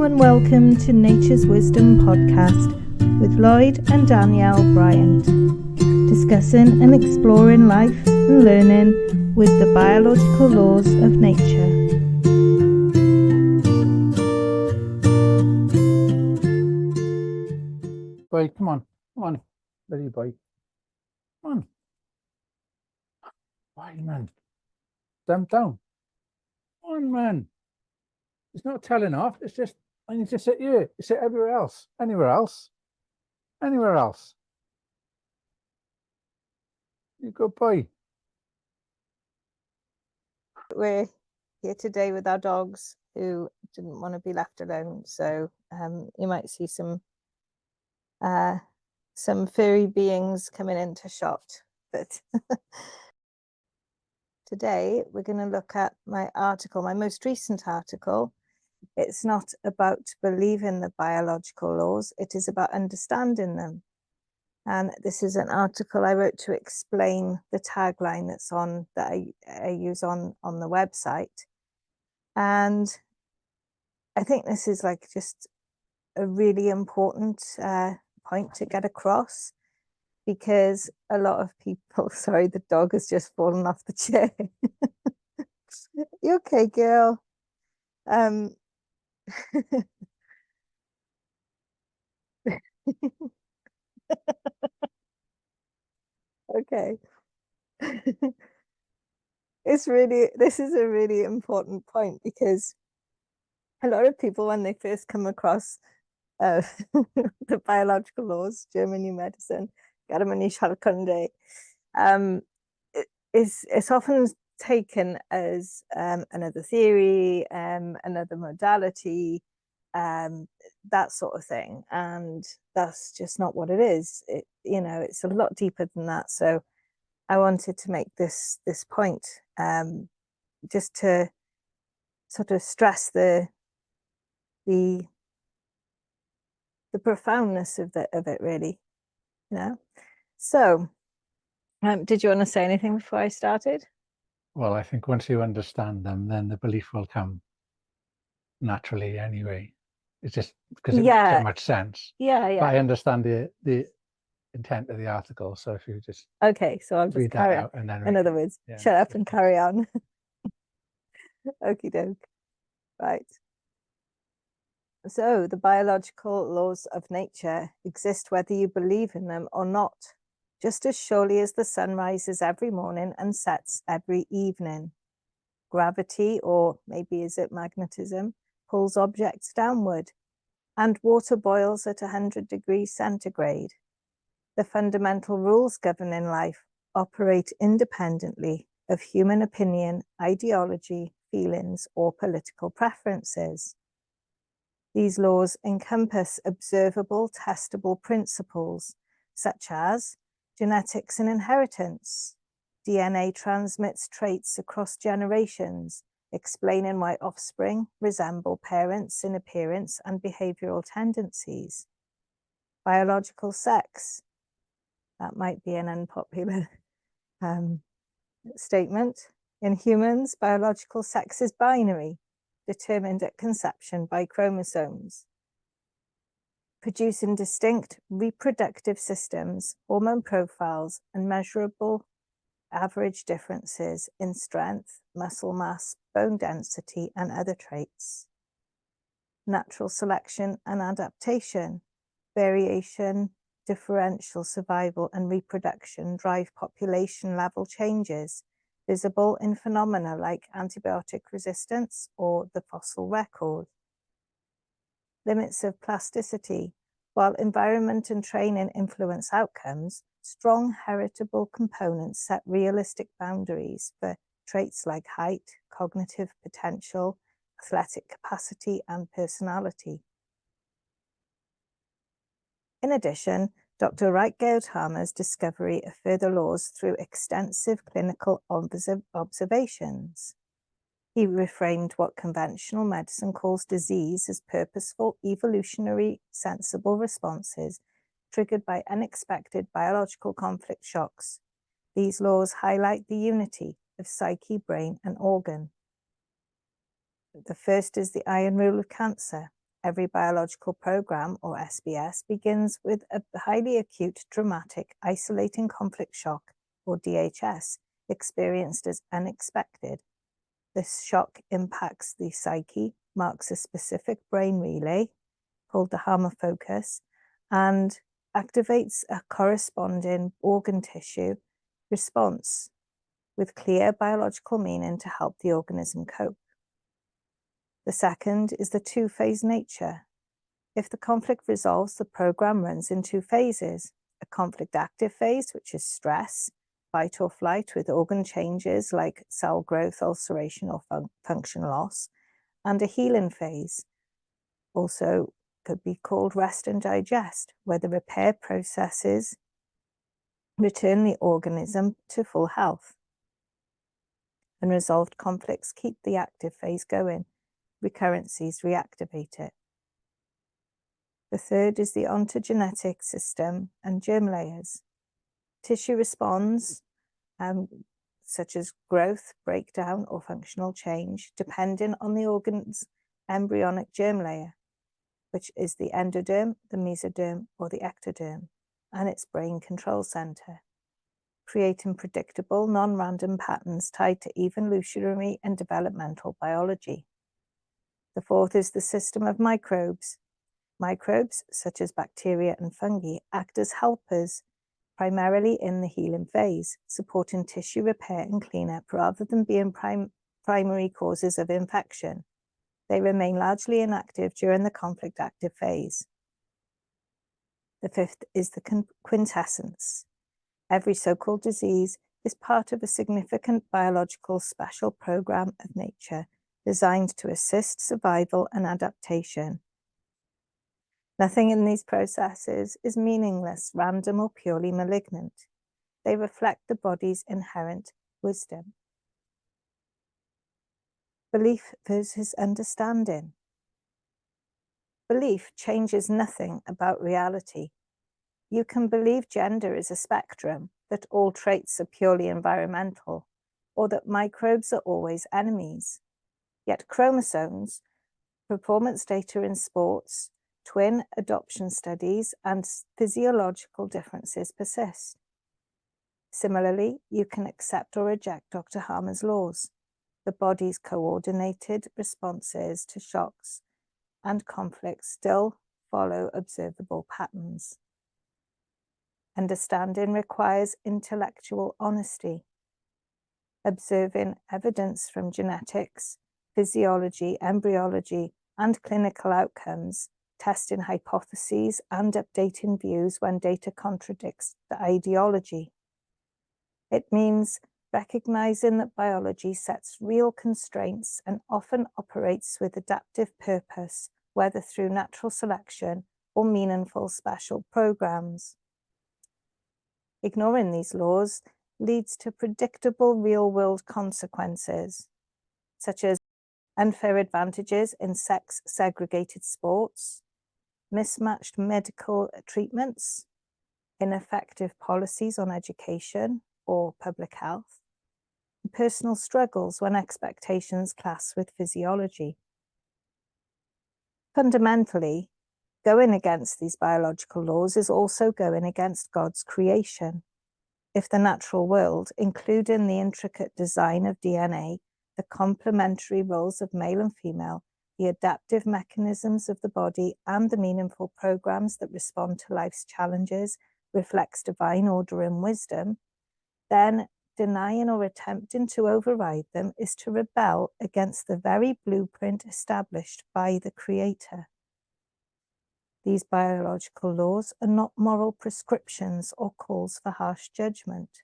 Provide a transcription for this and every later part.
and welcome to Nature's Wisdom podcast with Lloyd and Danielle Bryant, discussing and exploring life and learning with the biological laws of nature. Boy, come on, little boy, come on. Why, man? Jump down. Come on, man. It's not telling off. It's just, I need to sit here. Sit everywhere else. Anywhere else. Anywhere else. You good boy. We're here today with our dogs who didn't want to be left alone. So you might see some furry beings coming into shot. But today we're going to look at my most recent article. It's not about believing the biological laws, it is about understanding them. And this is an article I wrote to explain the tagline that I use on the website. And I think this is like just a really important point to get across, because a lot of people, sorry, the dog has just fallen off the chair. You okay, girl? Okay. This is a really important point, because a lot of people, when they first come across the biological laws, German New Medicine, Germany Schallkunde, it's often taken as another theory, another modality, that sort of thing, and that's just not what it is. It's a lot deeper than that. So I wanted to make this point, just to sort of stress the profoundness of it, really. So did you want to say anything before I started? Well, I think once you understand them, then the belief will come naturally anyway. It's just because it makes so much sense. Yeah. But I understand the intent of the article. So if you just okay, so I'll just carry on. And then in other words, shut up and carry on. Okie doke. Right. So the biological laws of nature exist whether you believe in them or not, just as surely as the sun rises every morning and sets every evening. Gravity, or maybe is it magnetism, pulls objects downward, and water boils at 100 degrees centigrade. The fundamental rules governing life operate independently of human opinion, ideology, feelings, or political preferences. These laws encompass observable, testable principles, such as genetics and inheritance. DNA transmits traits across generations, explaining why offspring resemble parents in appearance and behavioral tendencies. Biological sex. That might be an unpopular statement. In humans, biological sex is binary, determined at conception by chromosomes. Producing distinct reproductive systems, hormone profiles, and measurable average differences in strength, muscle mass, bone density, and other traits. Natural selection and adaptation, variation, differential survival and reproduction drive population level changes, visible in phenomena like antibiotic resistance or the fossil record. Limits of plasticity. While environment and training influence outcomes, strong heritable components set realistic boundaries for traits like height, cognitive potential, athletic capacity, and personality. In addition, Dr. Wright Goldhamer's discovery of further laws through extensive clinical observations. He reframed what conventional medicine calls disease as purposeful, evolutionary, sensible responses triggered by unexpected biological conflict shocks. These laws highlight the unity of psyche, brain, and organ. The first is the iron rule of cancer. Every biological program, or SBS, begins with a highly acute, dramatic, isolating conflict shock, or DHS, experienced as unexpected. This shock impacts the psyche, marks a specific brain relay, called the Harmer focus, and activates a corresponding organ tissue response with clear biological meaning to help the organism cope. The second is the two-phase nature. If the conflict resolves, the program runs in two phases: a conflict active phase, which is stress, fight or flight with organ changes like cell growth, ulceration, or function loss, and a healing phase, also could be called rest and digest, where the repair processes return the organism to full health. Unresolved conflicts keep the active phase going. Recurrences reactivate it. The third is the ontogenetic system and germ layers. Tissue responds, such as growth, breakdown, or functional change, depending on the organ's embryonic germ layer, which is the endoderm, the mesoderm, or the ectoderm, and its brain control center, creating predictable, non-random patterns tied to evolutionary and developmental biology. The fourth is the system of microbes. Microbes, such as bacteria and fungi, act as helpers, primarily in the healing phase, supporting tissue repair and cleanup rather than being primary causes of infection. They remain largely inactive during the conflict active phase. The fifth is the quintessence. Every so-called disease is part of a significant biological special program of nature designed to assist survival and adaptation. Nothing in these processes is meaningless, random, or purely malignant. They reflect the body's inherent wisdom. Belief versus understanding. Belief changes nothing about reality. You can believe gender is a spectrum, that all traits are purely environmental, or that microbes are always enemies. Yet chromosomes, performance data in sports, twin adoption studies, and physiological differences persist. Similarly, you can accept or reject Dr. Harmer's laws. The body's coordinated responses to shocks and conflicts still follow observable patterns. Understanding requires intellectual honesty. Observing evidence from genetics, physiology, embryology, and clinical outcomes, testing hypotheses and updating views when data contradicts the ideology. It means recognizing that biology sets real constraints and often operates with adaptive purpose, whether through natural selection or meaningful special programs. Ignoring these laws leads to predictable real-world consequences, such as unfair advantages in sex-segregated sports, mismatched medical treatments, ineffective policies on education or public health, and personal struggles when expectations clash with physiology. Fundamentally, going against these biological laws is also going against God's creation. If the natural world, including the intricate design of DNA, the complementary roles of male and female, the adaptive mechanisms of the body, and the meaningful programs that respond to life's challenges reflects divine order and wisdom, then denying or attempting to override them is to rebel against the very blueprint established by the Creator. These biological laws are not moral prescriptions or calls for harsh judgment.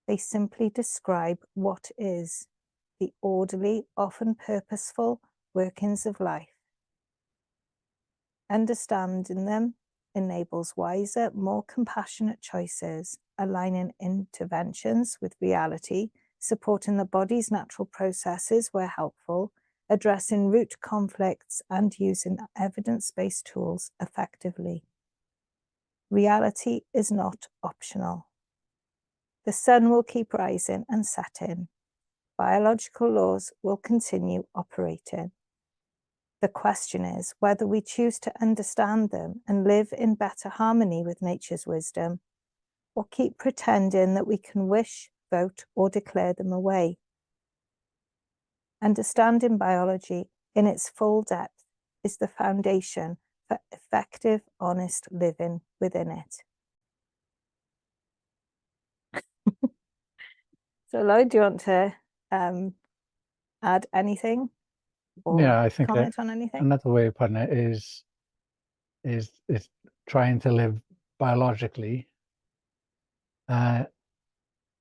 They simply describe what is the orderly, often purposeful workings of life. Understanding them enables wiser, more compassionate choices, aligning interventions with reality, supporting the body's natural processes where helpful, addressing root conflicts, and using evidence-based tools effectively. Reality is not optional. The sun will keep rising and setting. Biological laws will continue operating. The question is whether we choose to understand them and live in better harmony with nature's wisdom, or keep pretending that we can wish, vote, or declare them away. Understanding biology in its full depth is the foundation for effective, honest living within it. So, Lloyd, do you want to add anything or Yeah, I think comment on anything? another way of putting it is trying to live biologically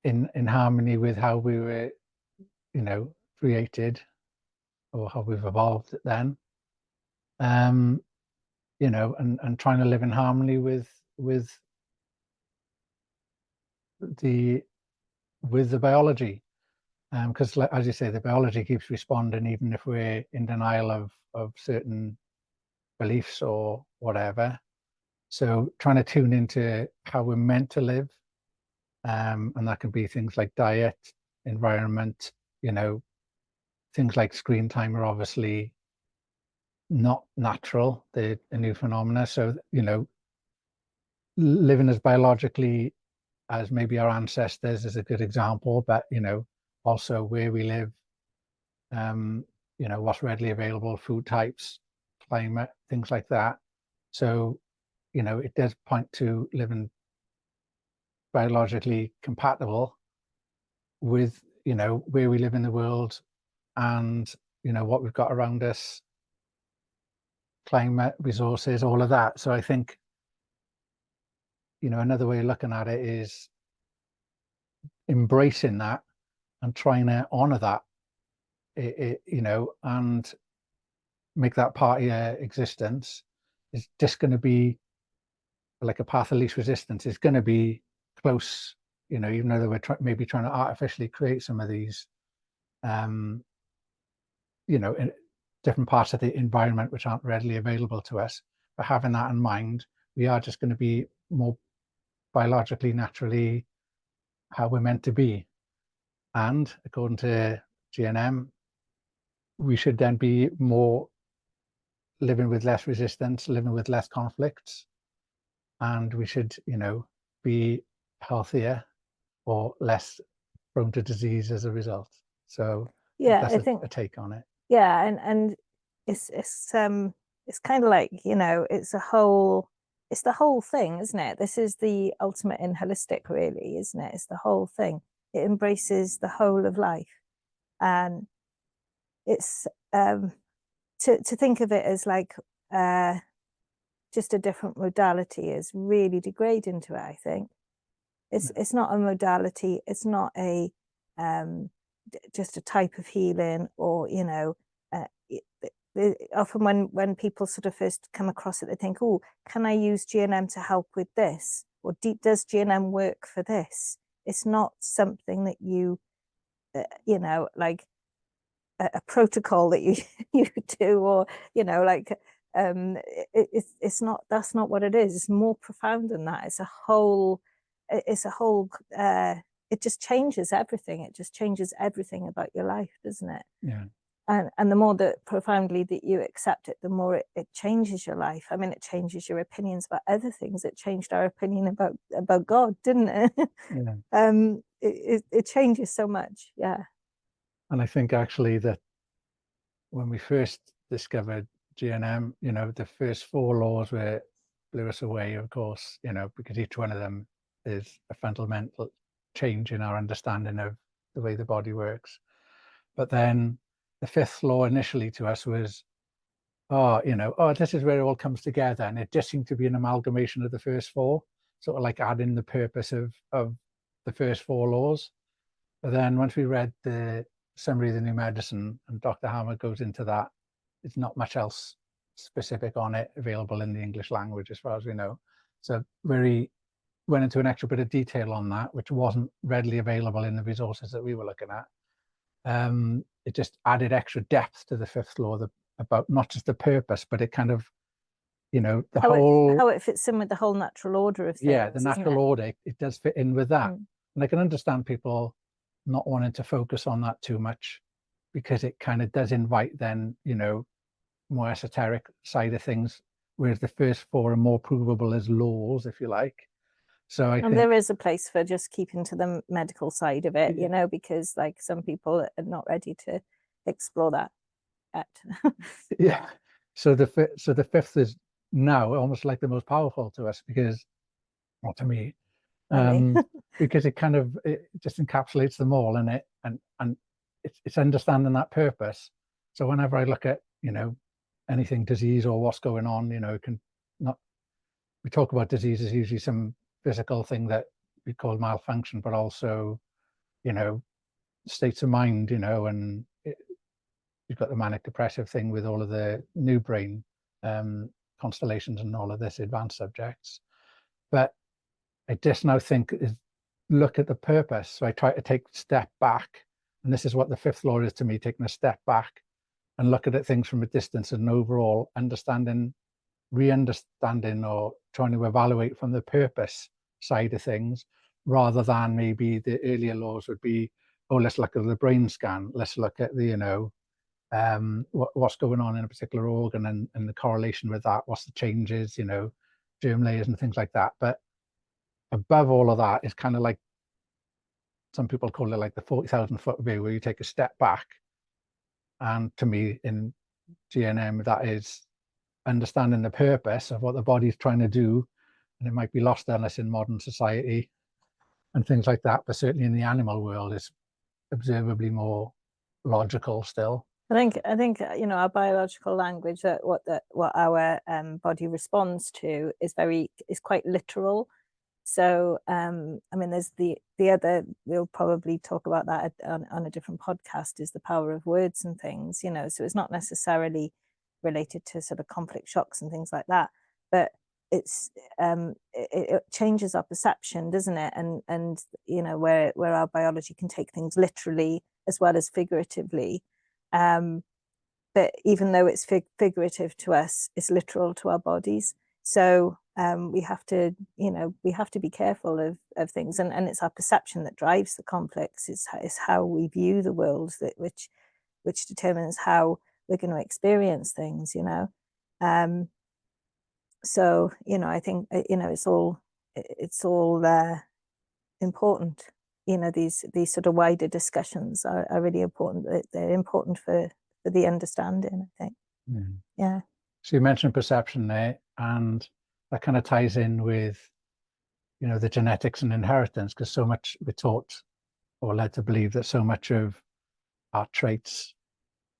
in harmony with how we were, created, or how we've evolved then. And trying to live in harmony with the biology, because as you say, the biology keeps responding even if we're in denial of certain beliefs or whatever. So trying to tune into how we're meant to live, and that can be things like diet, environment, things like screen time are obviously not natural. They're a new phenomena. So, living as biologically as maybe our ancestors is a good example, but, also where we live, what's readily available, food types, climate, things like that. So, it does point to living biologically compatible with, where we live in the world and, what we've got around us, climate, resources, all of that. So I think, another way of looking at it is embracing that and trying to honor that, and make that part of your existence. Is just going to be like a path of least resistance. It's going to be close, even though we're maybe trying to artificially create some of these, in different parts of the environment which aren't readily available to us. But having that in mind, we are just going to be more biologically, naturally, how we're meant to be. And according to GNM, we should then be more living with less resistance, living with less conflicts, and we should, be healthier or less prone to disease as a result. So Yeah, that's I think a take on it. Yeah, and it's kind of like, it's the whole thing, isn't it? This is the ultimate in holistic, really, isn't it? It's the whole thing. It embraces the whole of life. And it's to think of it as like just a different modality is really degrading to it, I think. It's not a modality, it's not a just a type of healing, or often when people sort of first come across it, they think, oh, can I use GNM to help with this, or does GNM work for this? It's not something that you like a protocol that you you do, or like it's not, that's not what it is. It's more profound than that. It's a whole it just changes everything. It just changes everything about your life, doesn't it? Yeah. And the more that profoundly that you accept it, the more it changes your life. I mean, it changes your opinions about other things. It changed our opinion about God, didn't it? Yeah. It changes so much. Yeah. And I think actually that when we first discovered GNM, the first 4 laws blew us away, of course, because each one of them is a fundamental change in our understanding of the way the body works. But then the 5th law initially to us was, this is where it all comes together. And it just seemed to be an amalgamation of the first 4, sort of like adding the purpose of the first 4 laws. But then once we read the summary of the new medicine, and Dr. Hammer goes into that, there's not much else specific on it available in the English language, as far as we know. So really went into an extra bit of detail on that, which wasn't readily available in the resources that we were looking at. It just added extra depth to the 5th law about not just the purpose, but it kind of, how it fits in with the whole natural order of things. Yeah, the natural order, it does fit in with that. And I can understand people not wanting to focus on that too much, because it kind of does invite then, more esoteric side of things, whereas the first four are more provable as laws, if you like. So I And think there is a place for just keeping to the medical side of it, Yeah. because like some people are not ready to explore that yet. Yeah. So the fifth is now almost like the most powerful to us because, well, to me, Funny. because it just encapsulates them all in it, and it's understanding that purpose. So whenever I look at anything disease or what's going on, it can not we talk about disease as usually some physical thing that we call malfunction, but also you know states of mind, and you've got the manic depressive thing with all of the new brain constellations and all of this advanced subjects. But I just now think is look at the purpose. So I try to take a step back, and this is what the fifth law is to me: taking a step back and look at things from a distance and overall understanding, re-understanding, or trying to evaluate from the purpose side of things, rather than maybe the earlier laws would be, oh, let's look at the brain scan, let's look at the what's going on in a particular organ and the correlation with that, what's the changes, germ layers and things like that. But above all of that is kind of like some people call it like the 40,000-foot view, where you take a step back. And to me, in GNM, that is understanding the purpose of what the body's trying to do. And it might be lost on us in modern society and things like that, but certainly in the animal world is observably more logical still. I think our biological language, that what our body responds to is quite literal. So I mean, there's the other, we'll probably talk about that on a different podcast, is the power of words and things. So it's not necessarily related to sort of conflict shocks and things like that, but it changes our perception, doesn't it? And where our biology can take things literally as well as figuratively. But even though it's figurative to us, it's literal to our bodies. So we have to be careful of things, and it's our perception that drives the conflicts. It's how we view the world which determines how we're going to experience things. So I think it's all important. These sort of wider discussions are really important. They're important for the understanding, I think. Yeah. So you mentioned perception there, and that kind of ties in with the genetics and inheritance, because so much we're taught or led to believe that so much of our traits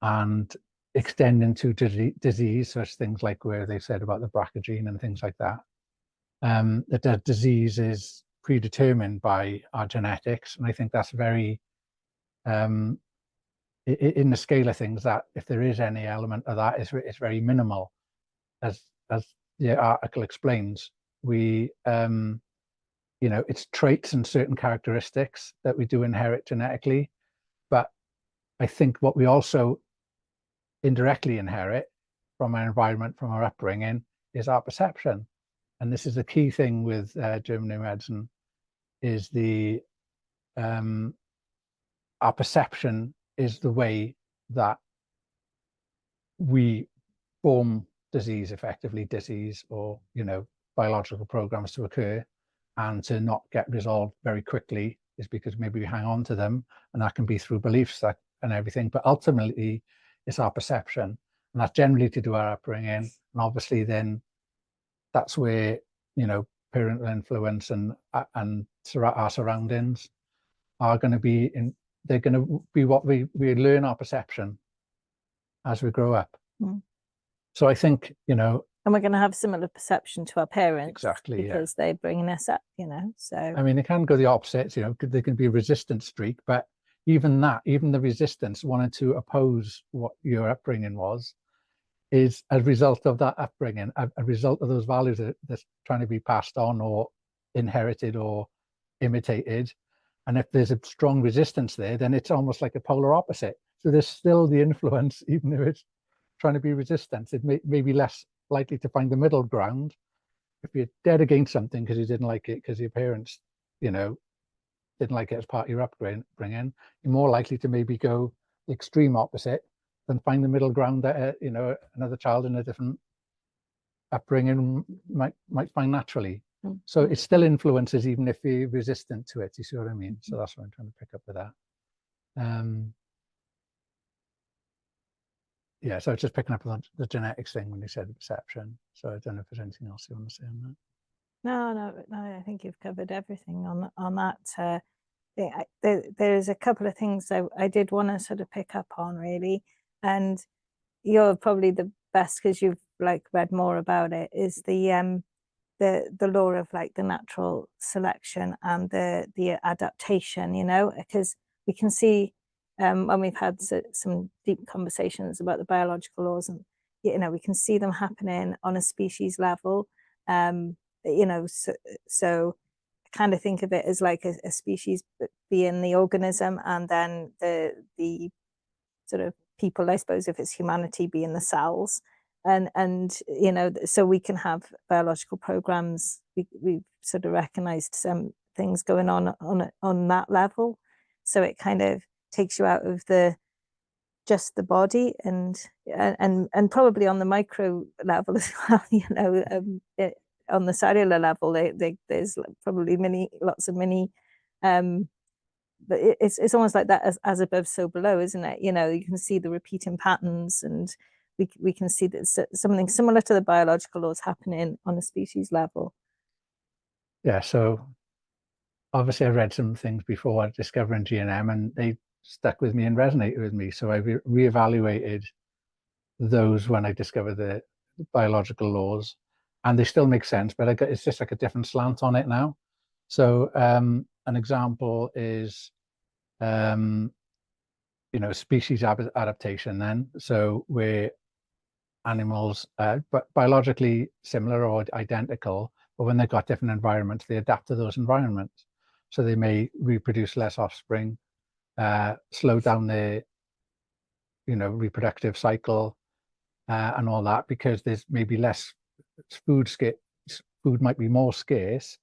and extend into disease, such things like where they said about the BRCA gene and things like that, that disease is predetermined by our genetics. And I think that's very in the scale of things, that if there is any element of that, it's very minimal. As the article explains, we it's traits and certain characteristics that we do inherit genetically. But I think what we also indirectly inherit from our environment, from our upbringing, is our perception. And this is the key thing with German new medicine, is our perception is the way that we form disease, effectively disease, or biological programs to occur and to not get resolved very quickly, is because maybe we hang on to them, and that can be through beliefs and everything. But ultimately, it's our perception, and that's generally to do our upbringing. And obviously, then that's where parental influence and our surroundings are going to be in. They're going to be what we learn our perception as we grow up. So I think and we're going to have similar perception to our parents, exactly, because they're bringing us up. So I mean, it can go the opposite. There can be a resistance streak, but even the resistance wanting to oppose what your upbringing was, is a result of that upbringing, a result of those values that's trying to be passed on or inherited or imitated. And if there's a strong resistance there, then it's almost like a polar opposite. So there's still the influence, even if it's trying to be resistant. It may be less likely to find the middle ground. If you're dead against something because you didn't like it because your parents, didn't like it as part of your upbringing, you're more likely to maybe go the extreme opposite then find the middle ground that you know, another child in a different upbringing might find naturally. So it still influences even if you're resistant to it. You see what I mean? So that's what I'm trying to pick up with that. Yeah, so just picking up on the genetics thing when you said the perception. So I don't know if there's anything else you want to say on that. No, I think you've covered everything on that. There's a couple of things I did want to sort of pick up on, really, and you're probably the best because you've like read more about it, is the law of like the natural selection and the adaptation, you know, because we can see when we've had some deep conversations about the biological laws, and you know, we can see them happening on a species level. You know, so I kind of think of it as like a species being the organism, and then the sort of people, I suppose, if it's humanity, being the cells. And you know, so we can have biological programs. We've sort of recognized some things going on that level. So it kind of takes you out of just the body, and probably on the micro level as well. You know, on the cellular level, there's probably lots of mini but it's almost like that, as above so below, isn't it? You know, you can see the repeating patterns, and we can see that something similar to the biological laws happening on a species level. Yeah, so obviously I read some things before discovering GNM, and they stuck with me and resonated with me. So I reevaluated those when I discovered the biological laws, and they still make sense, but it's just like a different slant on it now. So an example is you know, species adaptation then. So where animals but biologically similar or identical, but when they've got different environments, they adapt to those environments. So they may reproduce less offspring, slow down their, you know, reproductive cycle, and all that, because there's maybe less food. Food might be more scarce,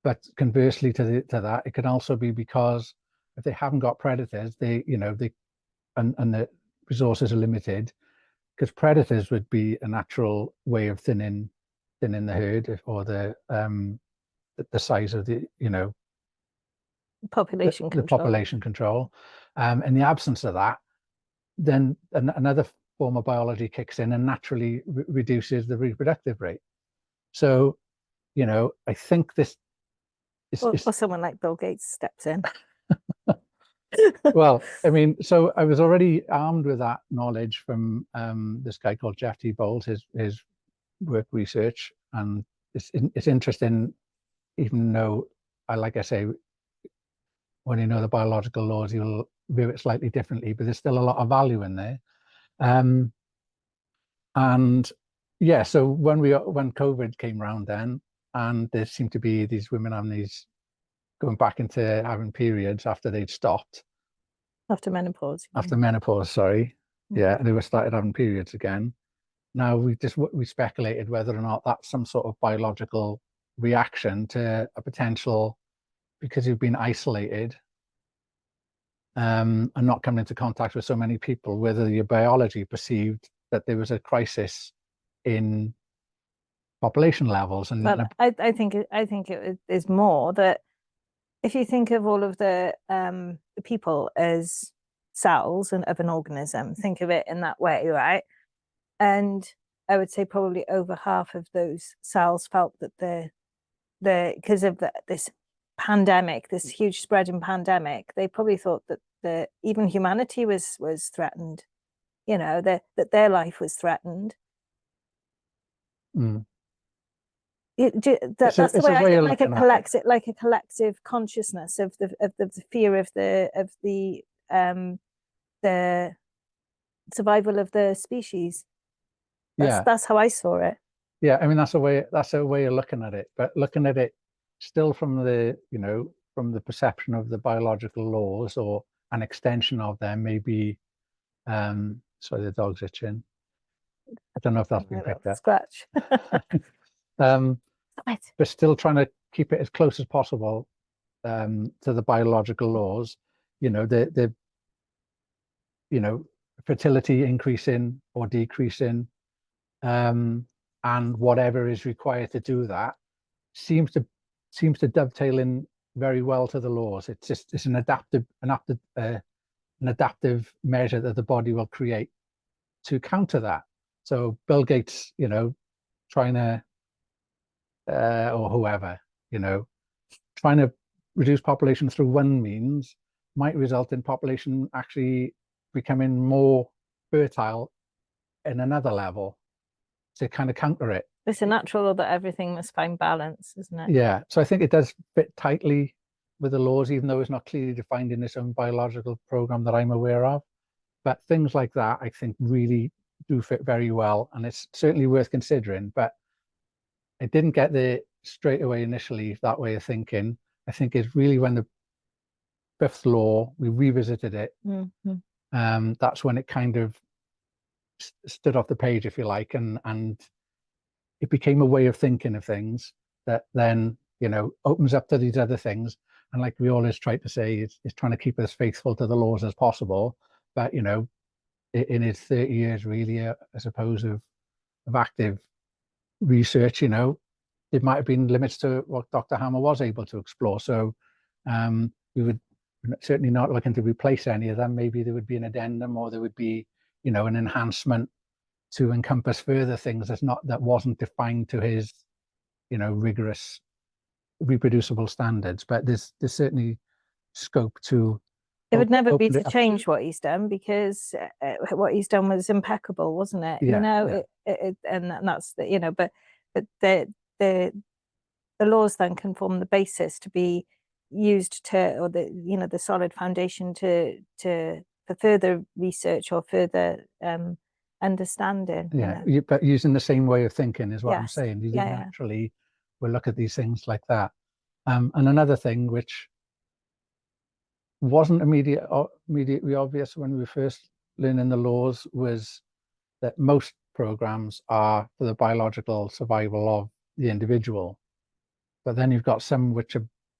but conversely to that, it can also be because if they haven't got predators, and the resources are limited, because predators would be a natural way of thinning the herd, or the size of the, you know, Population the population control. In the absence of that, then another form of biology kicks in and naturally reduces the reproductive rate. So, you know, I think this is, or someone like Bill Gates steps in. Well, I mean, so I was already armed with that knowledge from this guy called Jeff T. Bowles, his work research, and it's interesting, even though like I say, when you know the biological laws, you'll view it slightly differently, but there's still a lot of value in there. And yeah, so when COVID came around then, and there seemed to be these women having going back into having periods after they'd stopped. After menopause. After menopause, sorry. Yeah, they were started having periods again. Now we speculated whether or not that's some sort of biological reaction to a potential, because you've been isolated and not coming into contact with so many people, whether your biology perceived that there was a crisis in population levels. And well, I think it is more that if you think of all of the people as cells and of an organism, think of it in that way, right? And I would say probably over half of those cells felt that because of this pandemic, this huge spreading pandemic, they probably thought that even humanity was threatened. You know, that their life was threatened. Mm. That's the way I think, like a collective consciousness of the fear of the survival of the species. That's how I saw it. Yeah, I mean, that's a way of looking at it, but looking at it still from the, you know, from the perception of the biological laws, or an extension of them, maybe. Sorry, the dog's itching. I don't know if that's been picked up. Scratch. But still trying to keep it as close as possible to the biological laws. You know, you know, fertility increasing or decreasing, and whatever is required to do that seems to dovetail in very well to the laws. It's an adaptive measure that the body will create to counter that. So Bill Gates, trying to or whoever, trying to reduce population through one means might result in population actually becoming more fertile in another level to kind of counter it. It's a natural law that everything must find balance, isn't it? Yeah. So I think it does fit tightly with the laws, even though it's not clearly defined in its own biological program that I'm aware of. But things like that, I think, really do fit very well. And it's certainly worth considering. But I didn't get there straight away initially, that way of thinking. I think it's really when the fifth law, we revisited it. Mm-hmm. That's when it kind of stood off the page, if you like, and it became a way of thinking of things that then, opens up to these other things. And like we always try to say, it's trying to keep us faithful to the laws as possible. But, in its 30 years, really, I suppose, of active research, it might have been limits to what Dr. Hammer was able to explore. So we would certainly not looking to replace any of them. Maybe there would be an addendum, or there would be, an enhancement to encompass further things that wasn't defined to his, rigorous reproducible standards. But there's certainly scope to. It would never be to change what he's done, because what he's done was impeccable, wasn't it? Yeah, and that's the, but the laws then can form the basis to be used or the solid foundation for further research or further understanding. Yeah, but using the same way of thinking is what I'm saying. You Yeah, naturally will look at these things like that. And another thing which wasn't immediately obvious when we were first learning the laws was that most programs are for the biological survival of the individual. But then you've got some which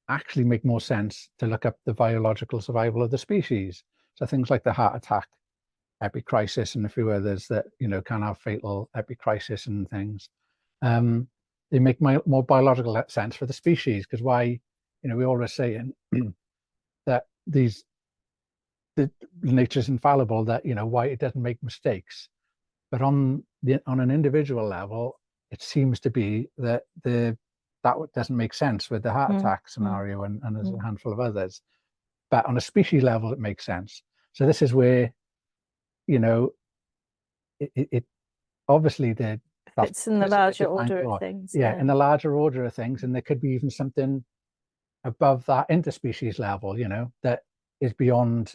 actually make more sense to look up the biological survival of the species. So things like the heart attack epicrisis and a few others that, can have fatal epicrisis and things. They make more biological sense for the species, because why, we always saying that nature's infallible, that, why it doesn't make mistakes. But on an individual level, it seems to be that that doesn't make sense with the heart attack scenario, and there's a handful of others. But on a species level, it makes sense. So this is where, it obviously it's in the larger order of things. Yeah, in the larger order of things, and there could be even something above that interspecies level, that is beyond,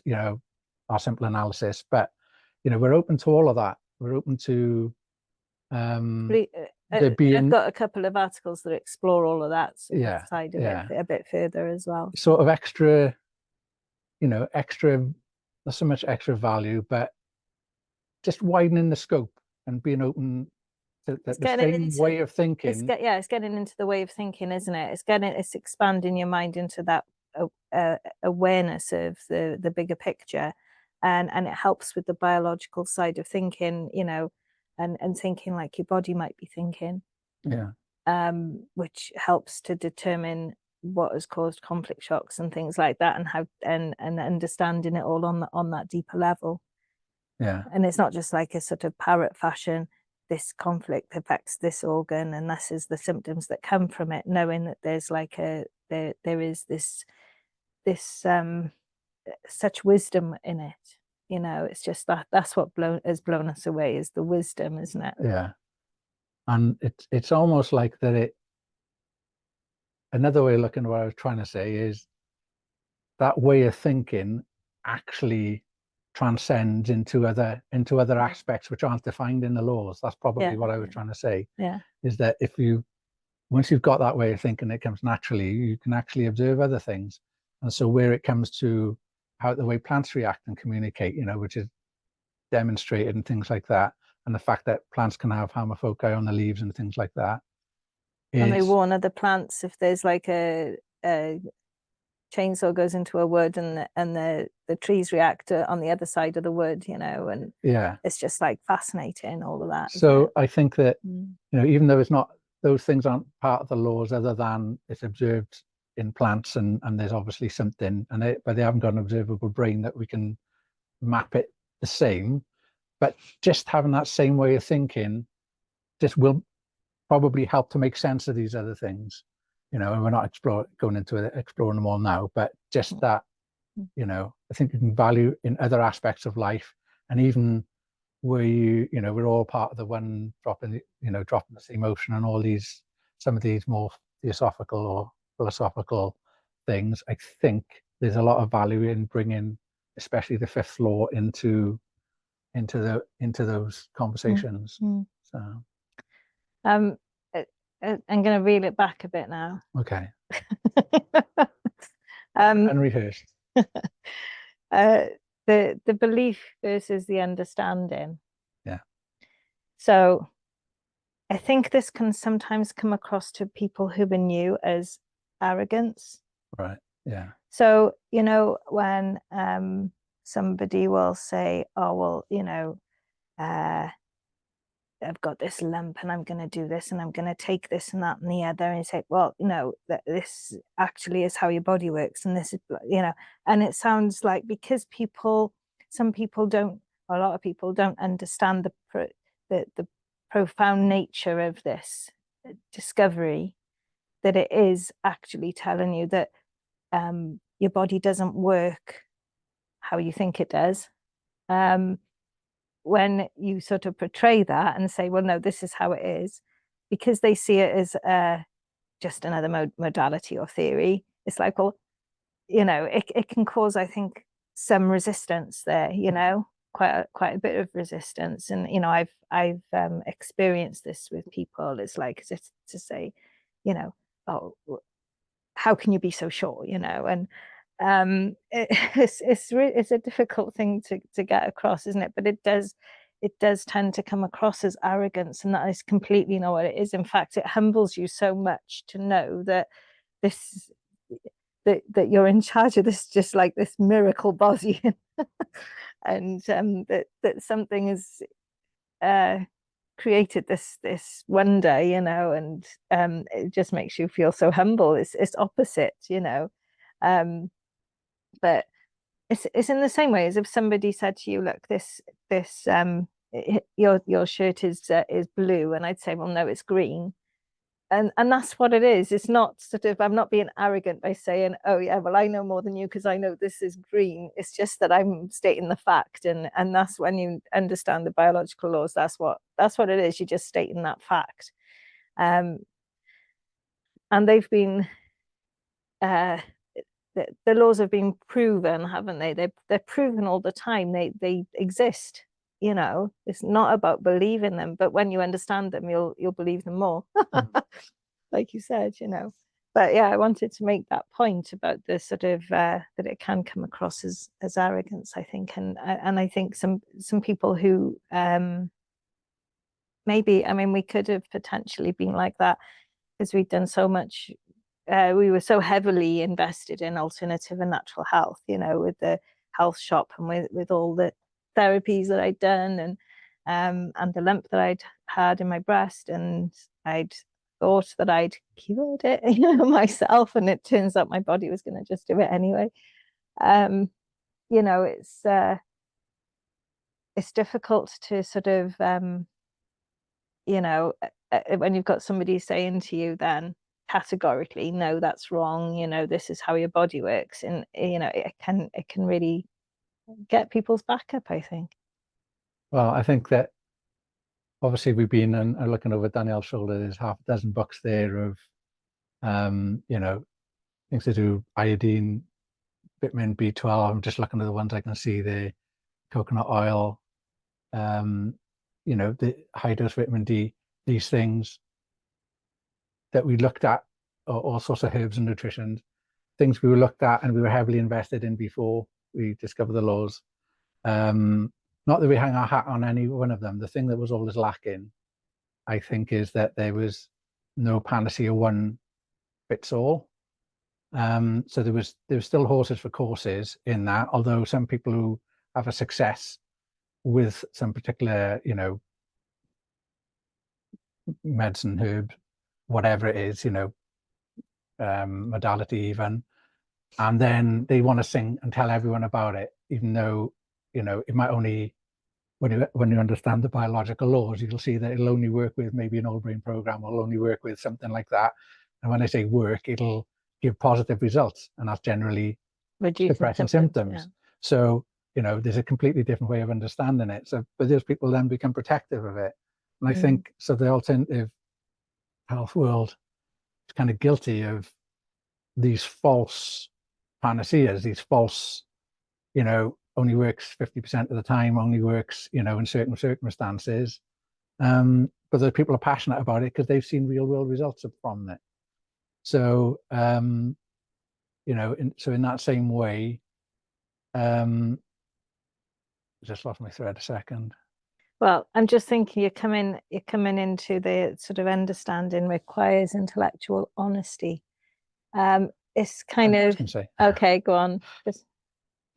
our simple analysis. But we're open to all of that. We're open to I've got a couple of articles that explore all of that side of it a bit further as well. Sort of extra, extra, not so much extra value, but just widening the scope and being open to the same way of thinking. It's getting into the way of thinking, isn't it? It's expanding your mind into that awareness of the bigger picture, and it helps with the biological side of thinking, and thinking like your body might be thinking. Yeah. Which helps to determine what has caused conflict shocks and things like that, and how and understanding it all on that deeper level. Yeah. And it's not just like a sort of parrot fashion, this conflict affects this organ and this is the symptoms that come from it, knowing that there's like there is this such wisdom in it. It's just that's what has blown us away, is the wisdom, isn't it? Yeah. And it's almost like that another way of looking at what I was trying to say is that way of thinking actually transcends into other aspects which aren't defined in the laws. That's probably what I was trying to say. Yeah. Is that once you've got that way of thinking, it comes naturally, you can actually observe other things. And so where it comes to how the way plants react and communicate, which is demonstrated and things like that, and the fact that plants can have homofoci on the leaves and things like that. And they warn other plants if there's like a chainsaw goes into a wood and the trees react on the other side of the wood, and Yeah. it's just like fascinating, all of that. So I think that, Mm. even though it's not, those things aren't part of the laws other than it's observed in plants and there's obviously something, but they haven't got an observable brain that we can map it the same. But just having that same way of thinking just will probably help to make sense of these other things, and we're not going into it, exploring them all now, but just that, I think you can value in other aspects of life, and even where we're all part of the one dropping the same ocean, and all these, some of these more theosophical or philosophical things. I think there's a lot of value in bringing, especially the fifth law, into those conversations. Mm. So I'm going to reel it back a bit now. okay. Unrehearsed. The belief versus the understanding. Yeah. So I think this can sometimes come across to people who are new as arrogance. Right. Yeah. So, when somebody will say, oh, well, I've got this lump and I'm going to do this and I'm going to take this and that and the other, and you say, well, that this actually is how your body works, and this is, and it sounds like, because some people don't, a lot of people don't understand the profound nature of this discovery, that it is actually telling you that your body doesn't work how you think it does. When you sort of portray that and say, well, no, this is how it is, because they see it as just another modality or theory, it's like, well, it can cause, I think, some resistance there, quite a bit of resistance. And, I've experienced this with people. It's like, as if to say, oh, how can you be so sure, and it's a difficult thing to get across, isn't it? But it does tend to come across as arrogance, and that is completely not what it is. In fact, it humbles you so much to know that this that you're in charge of this, just like this miracle body, and that something is created this wonder, and it just makes you feel so humble. It's opposite, but it's in the same way as if somebody said to you, look, this your shirt is blue, and I'd say, well, no, it's green. And that's what it is. It's not sort of, I'm not being arrogant by saying, oh yeah, well, I know more than you because I know this is green. It's just that I'm stating the fact, and that's when you understand the biological laws. That's what it is. You're just stating that fact. And they've been the laws have been proven, haven't they? They're proven all the time. They exist. It's not about believing them, but when you understand them, you'll believe them more. Like you said, But yeah, I wanted to make that point about the sort of that it can come across as arrogance, I think, and I think some people who maybe, I mean, we could have potentially been like that because we'd done so much. We were so heavily invested in alternative and natural health, with the health shop and with all the therapies that I'd done, and the lump that I'd had in my breast, and I'd thought that I'd cured it, myself, and it turns out my body was going to just do it anyway. It's difficult to sort of when you've got somebody saying to you then categorically, no, that's wrong, this is how your body works, and it can really get people's back up, I think. Well, I think that obviously we've been and looking over Danielle's shoulder, there's half a dozen books there of things to do, iodine, vitamin B12. I'm just looking at the ones I can see there, coconut oil, the high dose vitamin D, these things that we looked at, all sorts of herbs and nutrition, things we were looked at and we were heavily invested in before we discovered the laws. Not that we hang our hat on any one of them. The thing that was always lacking, I think, is that there was no panacea, one fits all. So there was still horses for courses in that, although some people who have a success with some particular, medicine, herb, whatever it is, modality even, and then they want to sing and tell everyone about it, even though, it might only, when you understand the biological laws, you'll see that it'll only work with maybe an old brain program, or only work with something like that. And when I say work, it'll give positive results, and that's generally suppressing symptoms. Yeah. So, there's a completely different way of understanding it. So, but those people then become protective of it. And I think, so the alternative health world is kind of guilty of these false panaceas, these false, only works 50% of the time, only works, in certain circumstances. But the people are passionate about it because they've seen real world results from it. So, so in that same way, just lost my thread a second. Well, I'm just thinking you're coming into the sort of understanding requires intellectual honesty. It's kind of okay, go on.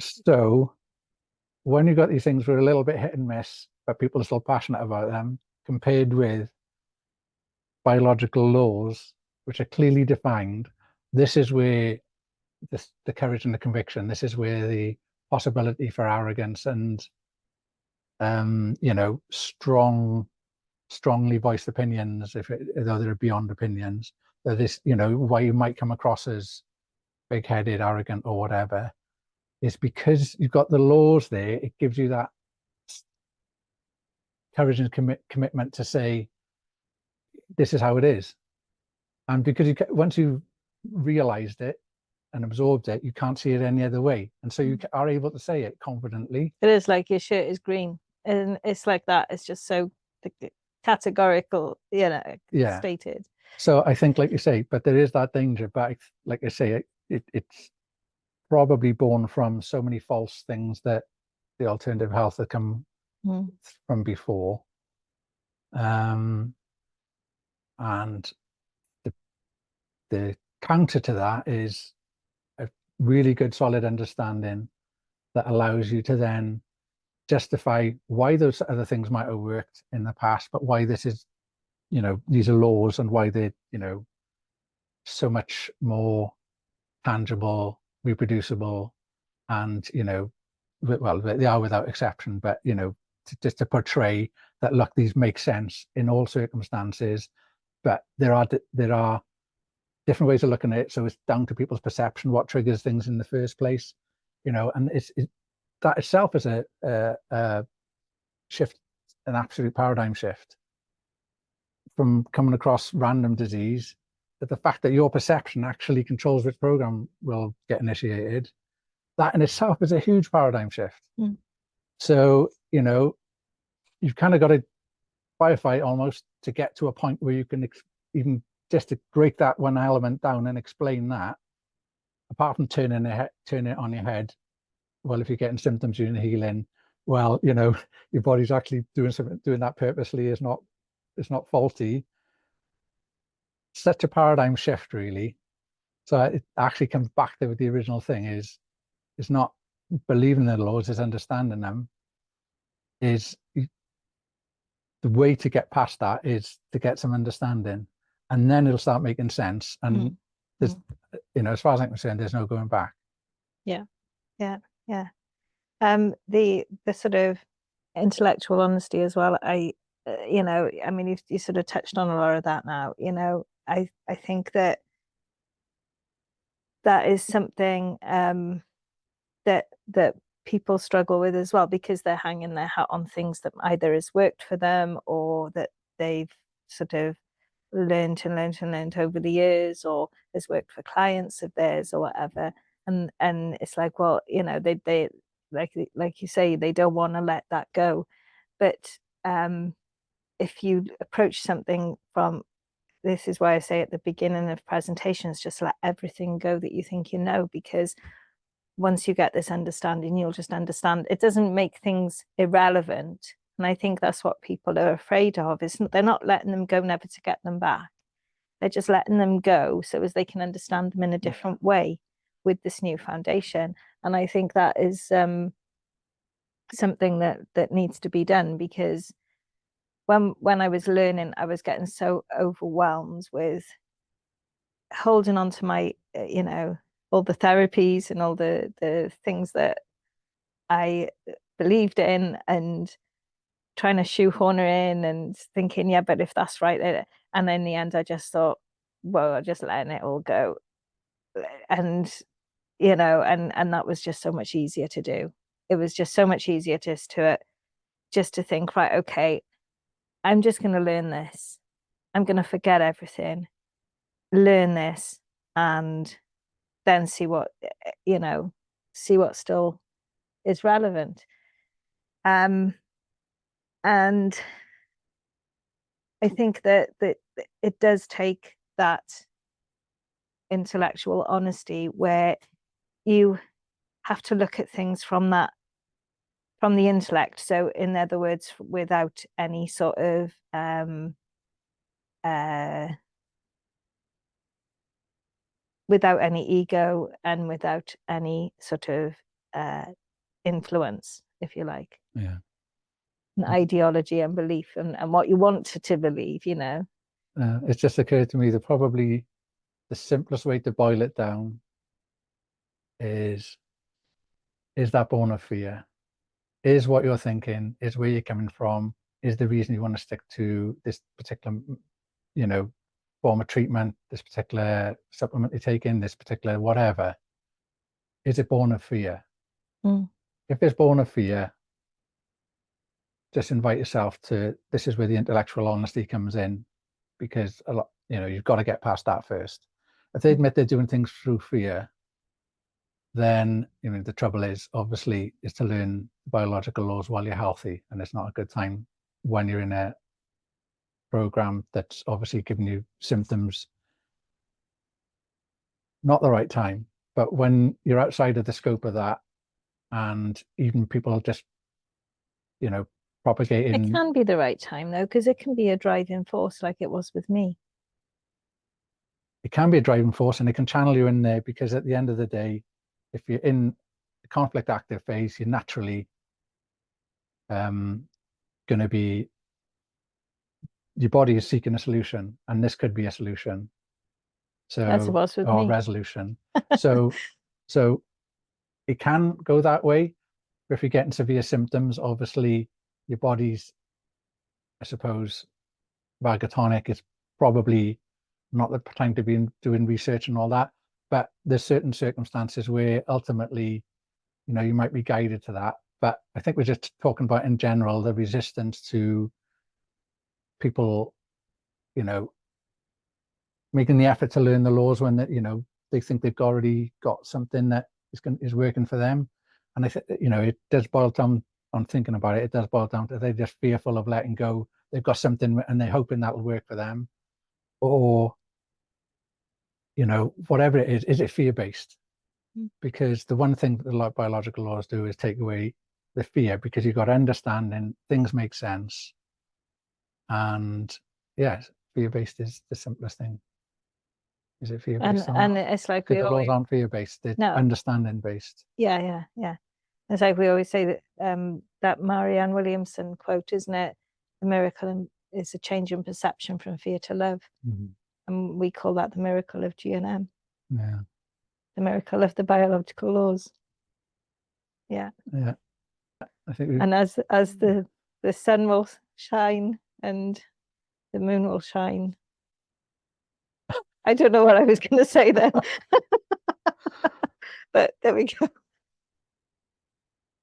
So when you've got these things that are a little bit hit and miss, but people are still passionate about them, compared with biological laws, which are clearly defined, this is where the courage and the conviction, this is where the possibility for arrogance and strongly voiced opinions, though they're beyond opinions, that this, why you might come across as big-headed, arrogant, or whatever, is because you've got the laws there. It gives you that courage and commitment to say, this is how it is. And because once you've realized it and absorbed it, you can't see it any other way. And so you are able to say it confidently. It is like your shirt is green. And it's like that. It's just so categorical, stated. So I think, like you say, but there is that danger. But like I say, it's probably born from so many false things that the alternative health that come from before. And the counter to that is a really good, solid understanding that allows you to then justify why those other things might have worked in the past, but why this is, these are laws, and why they're, so much more tangible, reproducible, and, well, they are without exception, but, just to portray that, look, these make sense in all circumstances, but there are different ways of looking at it. So it's down to people's perception, what triggers things in the first place, and that itself is a shift, an absolute paradigm shift from coming across random disease, that the fact that your perception actually controls which program will get initiated, that in itself is a huge paradigm shift. So, you've kind of got to firefight almost to get to a point where you can even just to break that one element down and explain that, apart from turning it on your head. Well, if you're getting symptoms, you're healing. Well, your body's actually doing that purposely. It's not faulty. Such a paradigm shift, really. So it actually comes back to the original thing: is not believing in the laws, is understanding them. Is the way to get past that is to get some understanding, and then it'll start making sense. And there's, as far as I'm concerned, there's no going back. Yeah. The sort of intellectual honesty as well. I mean, you sort of touched on a lot of that now. I think that is something that people struggle with as well, because they're hanging their hat on things that either has worked for them, or that they've sort of learned over the years, or has worked for clients of theirs or whatever. And it's like, well, they like you say, they don't want to let that go. But if you approach something from, this is why I say at the beginning of presentations, just let everything go that you think because once you get this understanding, you'll just understand. It doesn't make things irrelevant. And I think that's what people are afraid of, is they're not letting them go, never to get them back. They're just letting them go so as they can understand them in a different way with this new foundation. And I think that is something that needs to be done, because when I was learning, I was getting so overwhelmed with holding on to my, all the therapies and all the things that I believed in, and trying to shoehorn her in and thinking, yeah, but if that's right. And in the end, I just thought, well, I'm just letting it all go. And, and that was just so much easier to do. It was just so much easier just to think, right, okay, I'm just going to learn this. I'm going to forget everything, learn this, and then see what still is relevant. And I think that it does take that intellectual honesty where you have to look at things from the intellect. So in other words, without any sort of without any ego and without any sort of influence, if you like. Yeah. An ideology and belief and what you want to believe, It's just occurred to me that probably the simplest way to boil it down is that born of fear? Is what you're thinking, is where you're coming from, is the reason you want to stick to this particular, form of treatment, this particular supplement you're taking, this particular whatever, is it born of fear? If it's born of fear, just invite yourself to, this is where the intellectual honesty comes in, because a lot, you've got to get past that first. If they admit they're doing things through fear, then the trouble is obviously is to learn biological laws while you're healthy, and it's not a good time when you're in a program that's obviously giving you symptoms. Not the right time. But when you're outside of the scope of that, and even people just propagating, it can be the right time though, because it can be a driving force like it was with me. It can be a driving force, and it can channel you in there, because at the end of the day, if you're in the conflict active phase, you're naturally going to be, your body is seeking a solution, and this could be a solution. So, as it was with or me. resolution. so it can go that way. But if you're getting severe symptoms, obviously your body's, I suppose, vagatonic. It's probably not the time to be doing research and all that. But there's certain circumstances where ultimately, you might be guided to that. But I think we're just talking about in general the resistance to people, making the effort to learn the laws when they think they've already got something that is working for them. And I think it does boil down on thinking about it. It does boil down to they're just fearful of letting go. They've got something and they're hoping that'll work for them, or whatever it is it fear-based? Because the one thing that the biological laws do is take away the fear, because you've got understanding, things make sense, and yes, fear-based is the simplest thing. Is it fear-based? And it's like the laws aren't fear-based, they're understanding-based. Yeah. It's like we always say that that Marianne Williamson quote, isn't it? The miracle is a change in perception from fear to love. And we call that the miracle of GNM. Yeah. The miracle of the biological laws. Yeah. Yeah. I think and as the sun will shine and the moon will shine. I don't know what I was going to say then. But there we go.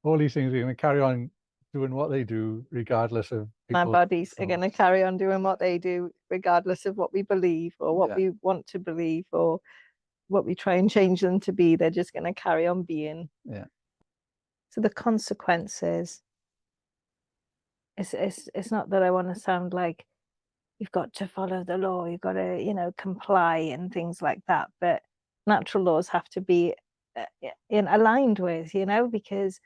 All these things are going to carry on doing what they do, regardless of Our bodies are going to carry on doing what they do, regardless of what we believe or what we want to believe or what we try and change them to be. They're just going to carry on being. Yeah. So the consequences, it's not that I want to sound like you've got to follow the law, you've got to, comply and things like that. But natural laws have to be aligned with, because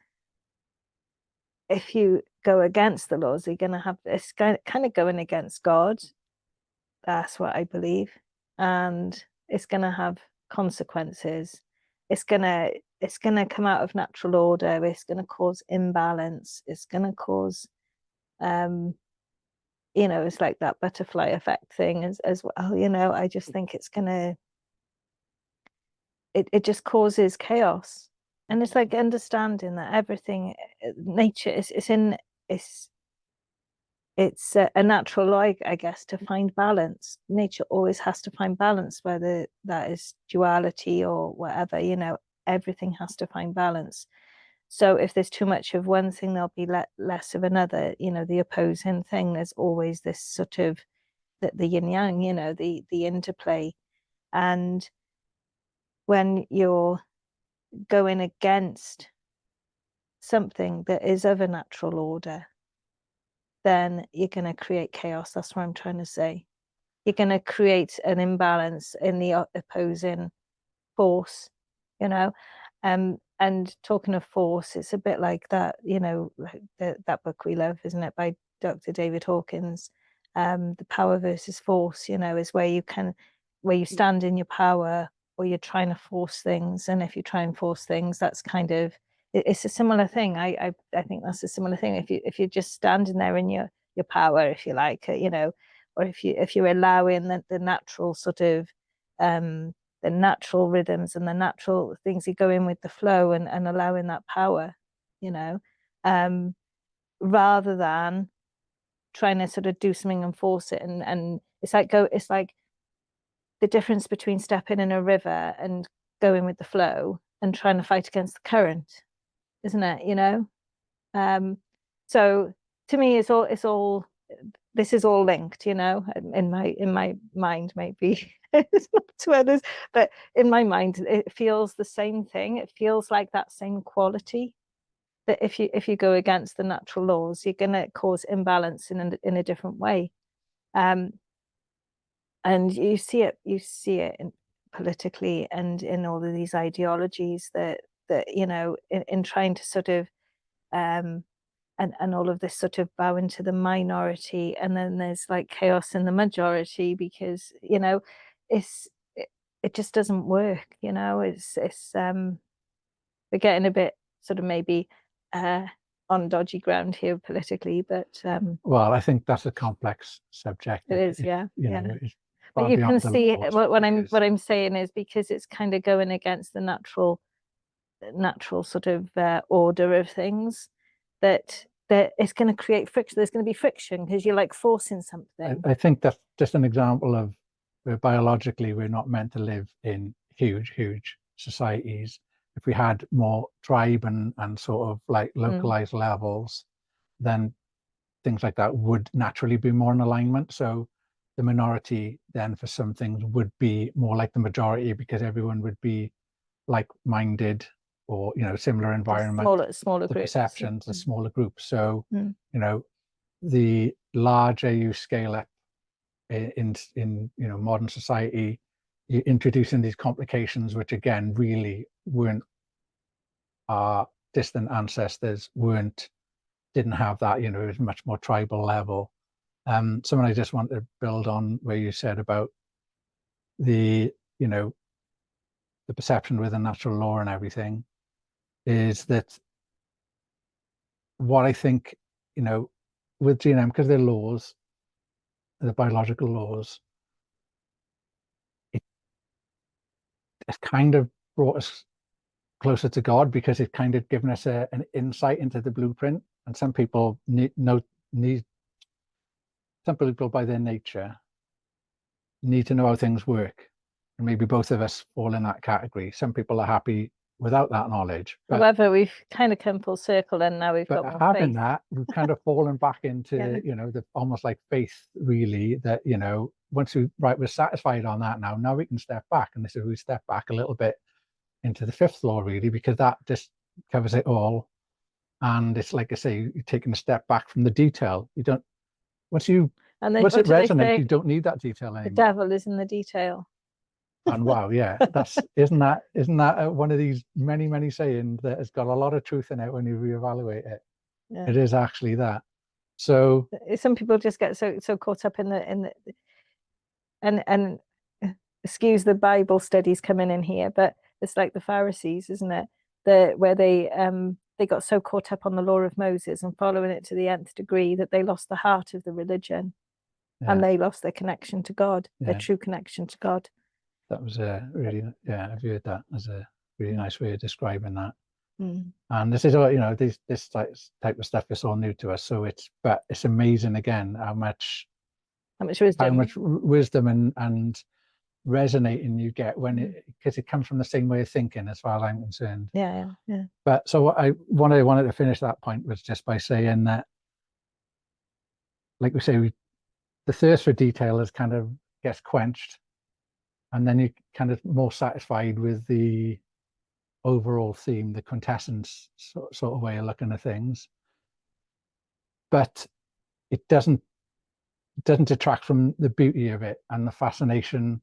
if you go against the laws, you're going to have this kind of going against God. That's what I believe. and it's going to have consequences. It's going to come out of natural order. It's going to cause imbalance. It's going to cause it's like that butterfly effect thing as well. I just think it just causes chaos. And it's like understanding that everything, nature it's a natural law, I guess, to find balance. Nature always has to find balance, whether that is duality or whatever, everything has to find balance. So if there's too much of one thing, there'll be less of another, the opposing thing. There's always this sort of the yin yang, the interplay. And when you're going against something that is of a natural order, then you're going to create chaos. That's what I'm trying to say. You're going to create an imbalance in the opposing force, and talking of force, it's a bit like that, that book we love, isn't it, by Dr. David Hawkins, The Power versus Force, is where you stand in your power, or you're trying to force things. And if you try and force things, that's kind of, it's a similar thing. I think that's a similar thing. If you're just standing there in your power, if you like, or if you're allowing the natural sort of the natural rhythms and the natural things, you go in with the flow and allowing that power, rather than trying to sort of do something and force it. And it's like the difference between stepping in a river and going with the flow and trying to fight against the current, isn't it? So to me, it's all this is all linked, in my mind, maybe it's not to others, but in my mind, it feels the same thing. It feels like that same quality, that if you go against the natural laws, you're going to cause imbalance in a different way. And you see it politically and in all of these ideologies that in trying to sort of and all of this sort of bow into the minority, and then there's like chaos in the majority, because it just doesn't work. It's we're getting a bit sort of maybe on dodgy ground here politically, but well, I think that's a complex subject. it is, yeah. It's but far you can beyond the see laws, what I'm because saying is, because it's kind of going against the natural sort of order of things, that it's going to create friction. There's going to be friction because you're like forcing something. I think that's just an example of where biologically we're not meant to live in huge societies. If we had more tribe and sort of like localized levels, then things like that would naturally be more in alignment. So the minority then for some things would be more like the majority, because everyone would be like-minded, or similar environment, smaller the groups. perceptions, the smaller groups. So the larger you scale up in modern society, you're introducing these complications, which again really weren't, our distant ancestors didn't have that. It was much more tribal level. Something I just want to build on where you said about the the perception with the natural law and everything, is that what I think, with GNM, because they're laws, the biological laws, it's kind of brought us closer to God, because it's kind of given us an insight into the blueprint. And some people some people by their nature need to know how things work. And maybe both of us fall in that category. Some people are happy without that knowledge. However, we've kind of come full circle, and now we've got more having faith. that, we've kind of fallen back into the almost like faith, really, that once we're satisfied on that, now we can step back. And this is, we step back a little bit into the fifth law, really, because that just covers it all. And it's like I say, you're taking a step back from the detail. You don't, once it resonates, you don't need that detail anymore. The devil is in the detail. And wow, yeah, isn't that one of these many sayings that has got a lot of truth in it when you reevaluate it? Yeah. It is actually that. So some people just get so caught up in the and excuse the Bible studies coming in here, but it's like the Pharisees, isn't it? Where they got so caught up on the law of Moses and following it to the nth degree that they lost the heart of the religion, and they lost their connection to God, their true connection to God. That was a really, I've heard that as a really nice way of describing that. And this is all, this type of stuff is all new to us. So but it's amazing again how much wisdom and resonating you get when because it comes from the same way of thinking, as far as I'm concerned. Yeah. But so what I wanted to finish that point was just by saying that, like we say, the thirst for detail is kind of gets quenched, and then you're kind of more satisfied with the overall theme, the quintessence sort of way of looking at things. But it doesn't detract from the beauty of it and the fascination,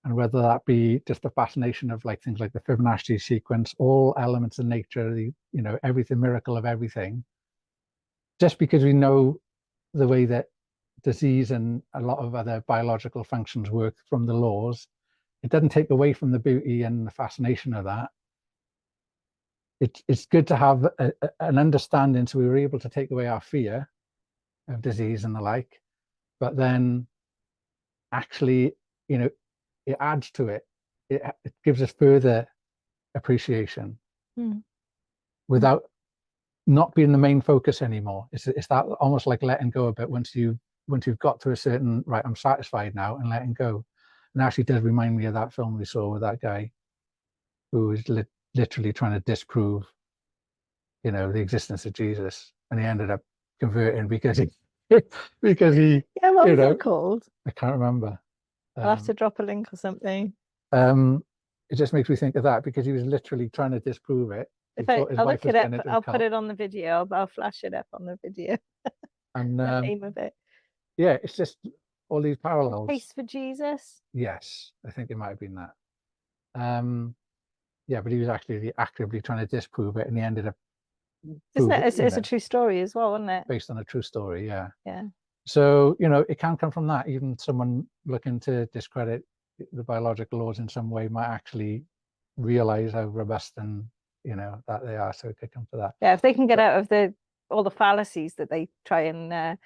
and whether that be just the fascination of like things like the Fibonacci sequence, all elements of nature, everything, miracle of everything. Just because we know the way that disease and a lot of other biological functions work from the laws, it doesn't take away from the beauty and the fascination of that. It's good to have an understanding, so we were able to take away our fear of disease and the like, but then actually, it adds to it. It gives us further appreciation without not being the main focus anymore. It's that almost like letting go a bit once you've got to a certain, right, I'm satisfied now, and letting go. And actually does remind me of that film we saw with that guy who was literally trying to disprove, the existence of Jesus, and he ended up converting because he what was that called? I can't remember. I'll have to drop a link or something. It just makes me think of that, because he was literally trying to disprove it. I'll look it up. I'll put it on the video. I'll flash it up on the video. And the name of it. Yeah, it's just all these parallels. Taste for Jesus. Yes, I think it might have been that. Yeah, but he was actually actively trying to disprove it, and he ended up. Isn't it? It's a true story as well, isn't it? Based on a true story, yeah. Yeah. So it can come from that. Even someone looking to discredit the biological laws in some way might actually realize how robust and that they are. So it could come to that. Yeah, if they can get out of all the fallacies that they try and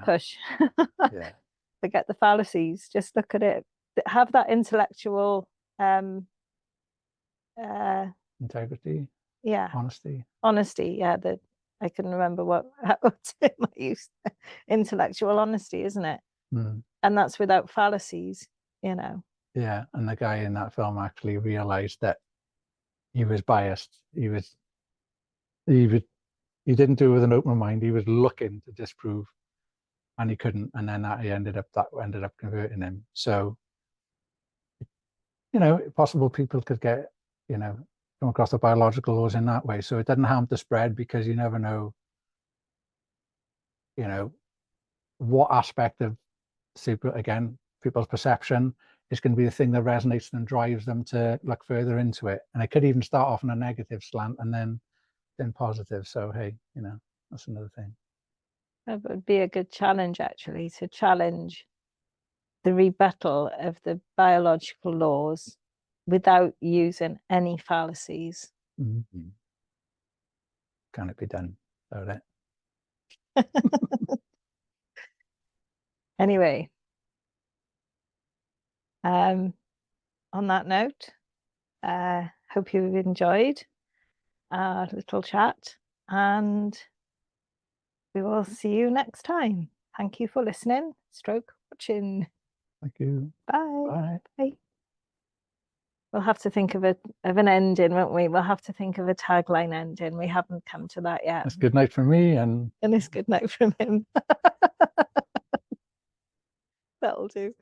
push. Yeah. Forget the fallacies. Just look at it. Have that intellectual integrity. Yeah. Honesty. Yeah. That I can remember what term I used. Intellectual honesty, isn't it? And that's without fallacies. Yeah, and the guy in that film actually realized that he was biased. He didn't do it with an open mind. He was looking to disprove, and he couldn't. And then that ended up converting him. So, possible people could get, come across the biological laws in that way. So it doesn't harm to spread, because you never know, what aspect of people's perception is going to be the thing that resonates and drives them to look further into it. And it could even start off on a negative slant and then positive. So hey, that's another thing. That would be a good challenge, actually, to challenge the rebuttal of the biological laws without using any fallacies. Can it be done? About it. Anyway, on that note, hope you've enjoyed our little chat, and we will see you next time. Thank you for listening, watching. Thank you. Bye. Bye. We'll have to think of an ending, won't we? We'll have to think of a tagline ending. We haven't come to that yet. It's good night from me, and it's good night from him. That'll do.